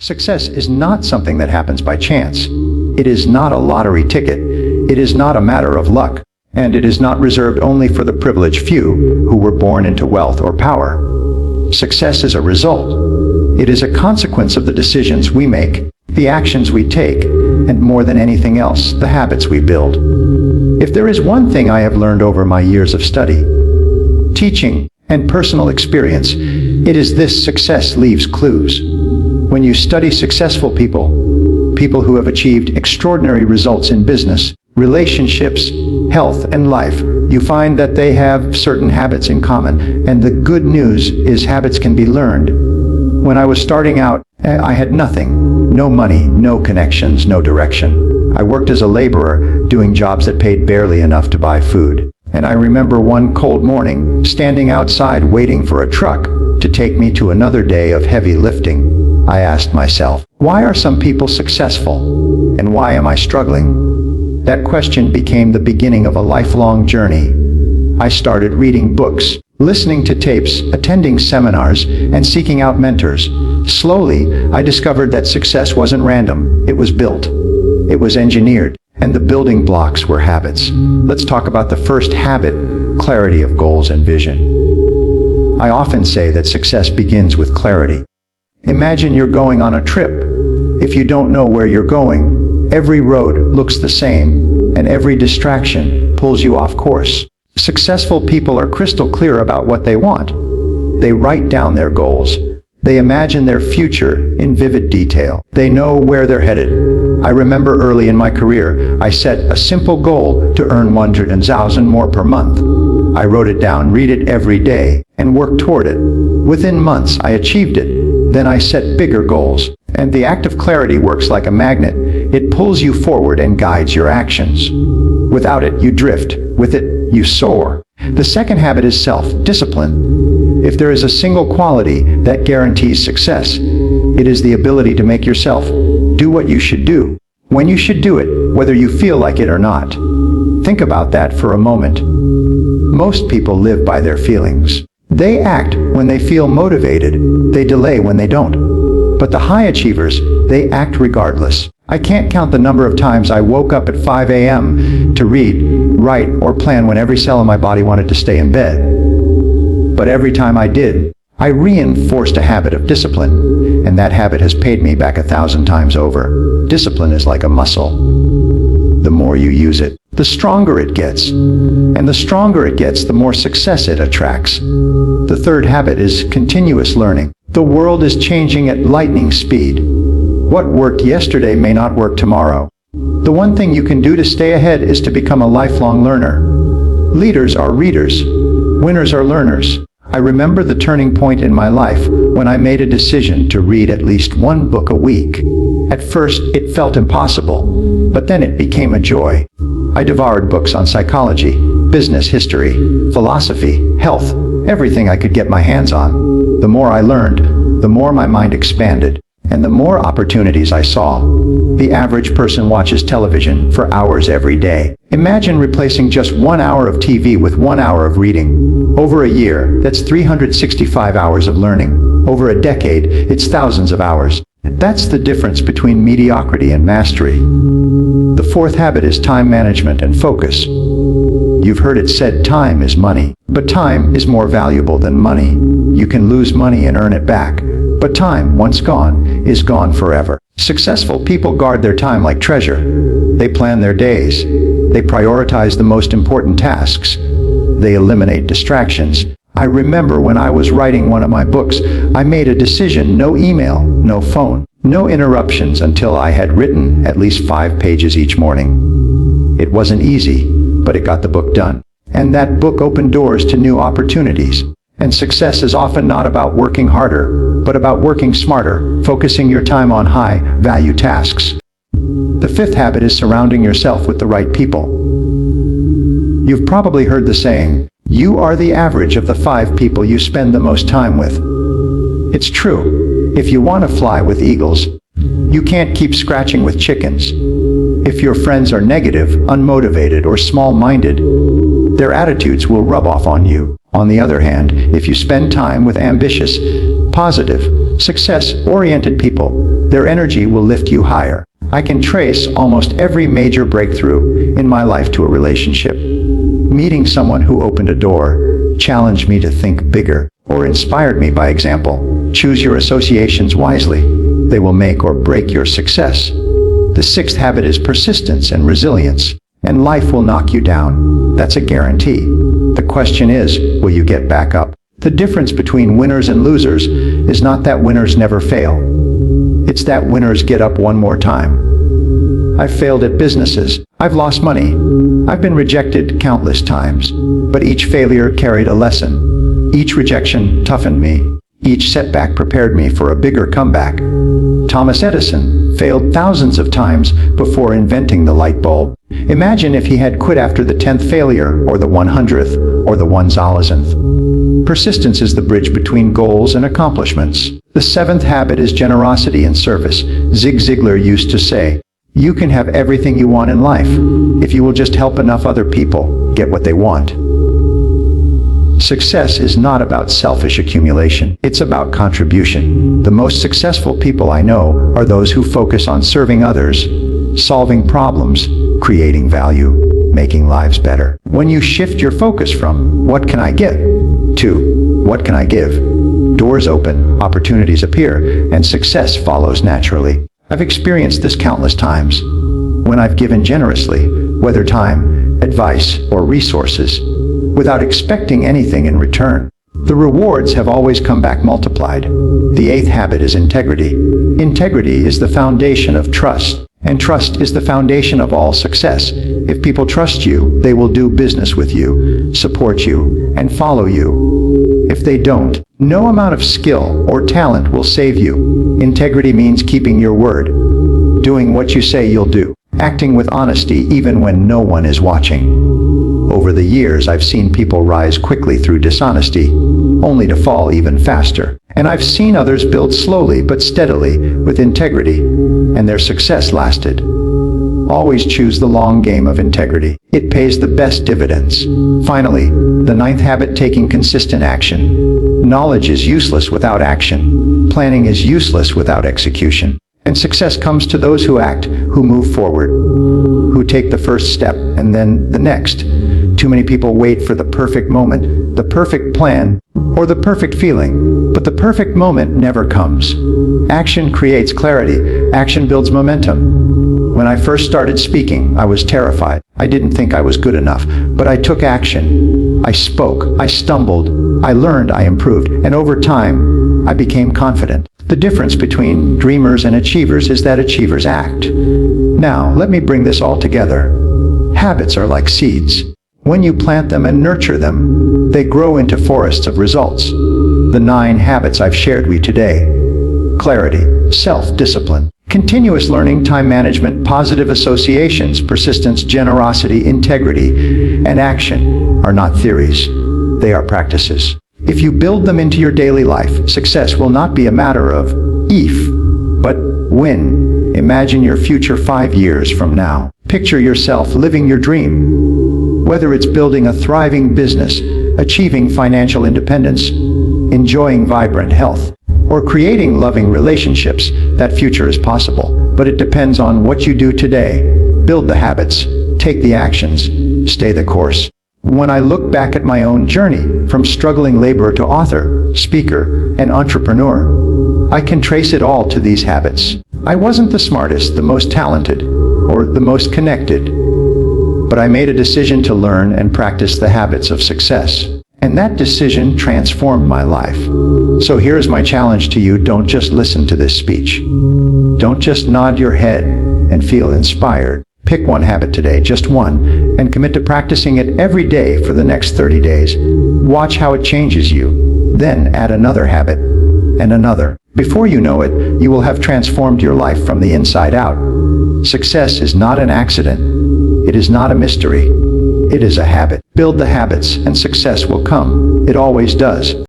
Success is not something that happens by chance. It is not a lottery ticket. It is not a matter of luck. And it is not reserved only for the privileged few who were born into wealth or power. Success is a result. It is a consequence of the decisions we make, the actions we take, and more than anything else, the habits we build. If there is one thing I have learned over my years of study, teaching, and personal experience, it is this: success leaves clues. When you study successful people, people who have achieved extraordinary results in business, relationships, health, and life, you find that they have certain habits in common. And the good news is habits can be learned. When I was starting out, I had nothing. No money, no connections, no direction. I worked as a laborer, doing jobs that paid barely enough to buy food. And I remember one cold morning, standing outside waiting for a truck to take me to another day of heavy lifting. I asked myself, why are some people successful? And why am I struggling? That question became the beginning of a lifelong journey. I started reading books, listening to tapes, attending seminars, and seeking out mentors. Slowly, I discovered that success wasn't random. It was built. It was engineered. And the building blocks were habits. Let's talk about the first habit: clarity of goals and vision. I often say that success begins with clarity. Imagine you're going on a trip. If you don't know where you're going, every road looks the same, and every distraction pulls you off course. Successful people are crystal clear about what they want. They write down their goals. They imagine their future in vivid detail. They know where they're headed. I remember early in my career, I set a simple goal to earn 100,000 more per month. I wrote it down, read it every day, and worked toward it. Within months, I achieved it. Then I set bigger goals. And the act of clarity works like a magnet. It pulls you forward and guides your actions. Without it, you drift. With it, you soar. The second habit is self-discipline. If there is a single quality that guarantees success, it is the ability to make yourself do what you should do, when you should do it, whether you feel like it or not. Think about that for a moment. Most people live by their feelings. They act when they feel motivated. They delay when they don't. But the high achievers, they act regardless. I can't count the number of times I woke up at 5 a.m. to read, write, or plan when every cell in my body wanted to stay in bed. But every time I did, I reinforced a habit of discipline, and that habit has paid me back 1,000 times over. Discipline is like a muscle. The more you use it, the stronger it gets. And the stronger it gets, the more success it attracts. The third habit is continuous learning. The world is changing at lightning speed. What worked yesterday may not work tomorrow. The one thing you can do to stay ahead is to become a lifelong learner. Leaders are readers. Winners are learners. I remember the turning point in my life when I made a decision to read at least one book a week. At first, it felt impossible, but then it became a joy. I devoured books on psychology, business history, philosophy, health, everything I could get my hands on. The more I learned, the more my mind expanded, and the more opportunities I saw. The average person watches television for hours every day. Imagine replacing just 1 hour of TV with 1 hour of reading. Over a year, that's 365 hours of learning. Over a decade, it's thousands of hours. That's the difference between mediocrity and mastery. The fourth habit is time management and focus. You've heard it said time is money, but time is more valuable than money. You can lose money and earn it back, but time, once gone, is gone forever. Successful people guard their time like treasure. They plan their days. They prioritize the most important tasks. They eliminate distractions. I remember when I was writing one of my books, I made a decision: no email, no phone, no interruptions until I had written at least 5 pages each morning. It wasn't easy, but it got the book done. And that book opened doors to new opportunities. And success is often not about working harder, but about working smarter, focusing your time on high-value tasks. The fifth habit is surrounding yourself with the right people. You've probably heard the saying, you are the average of the 5 people you spend the most time with. It's true. If you want to fly with eagles, you can't keep scratching with chickens. If your friends are negative, unmotivated, or small-minded, their attitudes will rub off on you. On the other hand, if you spend time with ambitious, positive, success-oriented people, their energy will lift you higher. I can trace almost every major breakthrough in my life to a relationship. Meeting someone who opened a door, challenged me to think bigger, or inspired me by example. Choose your associations wisely. They will make or break your success. The sixth habit is persistence and resilience, and life will knock you down. That's a guarantee. The question is, will you get back up? The difference between winners and losers is not that winners never fail. It's that winners get up one more time. I've failed at businesses. I've lost money. I've been rejected countless times. But each failure carried a lesson. Each rejection toughened me. Each setback prepared me for a bigger comeback. Thomas Edison failed thousands of times before inventing the light bulb. Imagine if he had quit after the 10th failure, or the 100th, or the 1000th. Persistence is the bridge between goals and accomplishments. The seventh habit is generosity and service. Zig Ziglar used to say, "You can have everything you want in life, if you will just help enough other people get what they want." Success is not about selfish accumulation. It's about contribution. The most successful people I know are those who focus on serving others, solving problems, creating value, making lives better. When you shift your focus from "what can I get" to "what can I give," doors open, opportunities appear, and success follows naturally. I've experienced this countless times. When I've given generously, whether time, advice, or resources, without expecting anything in return, the rewards have always come back multiplied. The eighth habit is integrity. Integrity is the foundation of trust, and trust is the foundation of all success. If people trust you, they will do business with you, support you, and follow you. If they don't, no amount of skill or talent will save you. Integrity means keeping your word, doing what you say you'll do, acting with honesty even when no one is watching. Over the years, I've seen people rise quickly through dishonesty, only to fall even faster. And I've seen others build slowly but steadily with integrity, and their success lasted. Always choose the long game of integrity. It pays the best dividends. Finally, the ninth habit, taking consistent action. Knowledge is useless without action. Planning is useless without execution. And success comes to those who act, who move forward, who take the first step and then the next. Too many people wait for the perfect moment, the perfect plan, or the perfect feeling, but the perfect moment never comes. Action creates clarity. Action builds momentum. When I first started speaking, I was terrified. I didn't think I was good enough, but I took action. I spoke, I stumbled, I learned, I improved, and over time, I became confident. The difference between dreamers and achievers is that achievers act. Now, let me bring this all together. Habits are like seeds. When you plant them and nurture them, they grow into forests of results. The 9 habits I've shared with you today: clarity, self-discipline, continuous learning, time management, positive associations, persistence, generosity, integrity, and action are not theories. They are practices. If you build them into your daily life, success will not be a matter of if, but when. Imagine your future 5 years from now. Picture yourself living your dream. Whether it's building a thriving business, achieving financial independence, enjoying vibrant health, or creating loving relationships, that future is possible. But it depends on what you do today. Build the habits, take the actions, stay the course. When I look back at my own journey, from struggling laborer to author, speaker, and entrepreneur, I can trace it all to these habits. I wasn't the smartest, the most talented, or the most connected, but I made a decision to learn and practice the habits of success. And that decision transformed my life. So here's my challenge to you: don't just listen to this speech. Don't just nod your head and feel inspired. Pick one habit today, just one, and commit to practicing it every day for the next 30 days. Watch how it changes you. Then add another habit, and another. Before you know it, you will have transformed your life from the inside out. Success is not an accident. It is not a mystery. It is a habit. Build the habits, and success will come. It always does.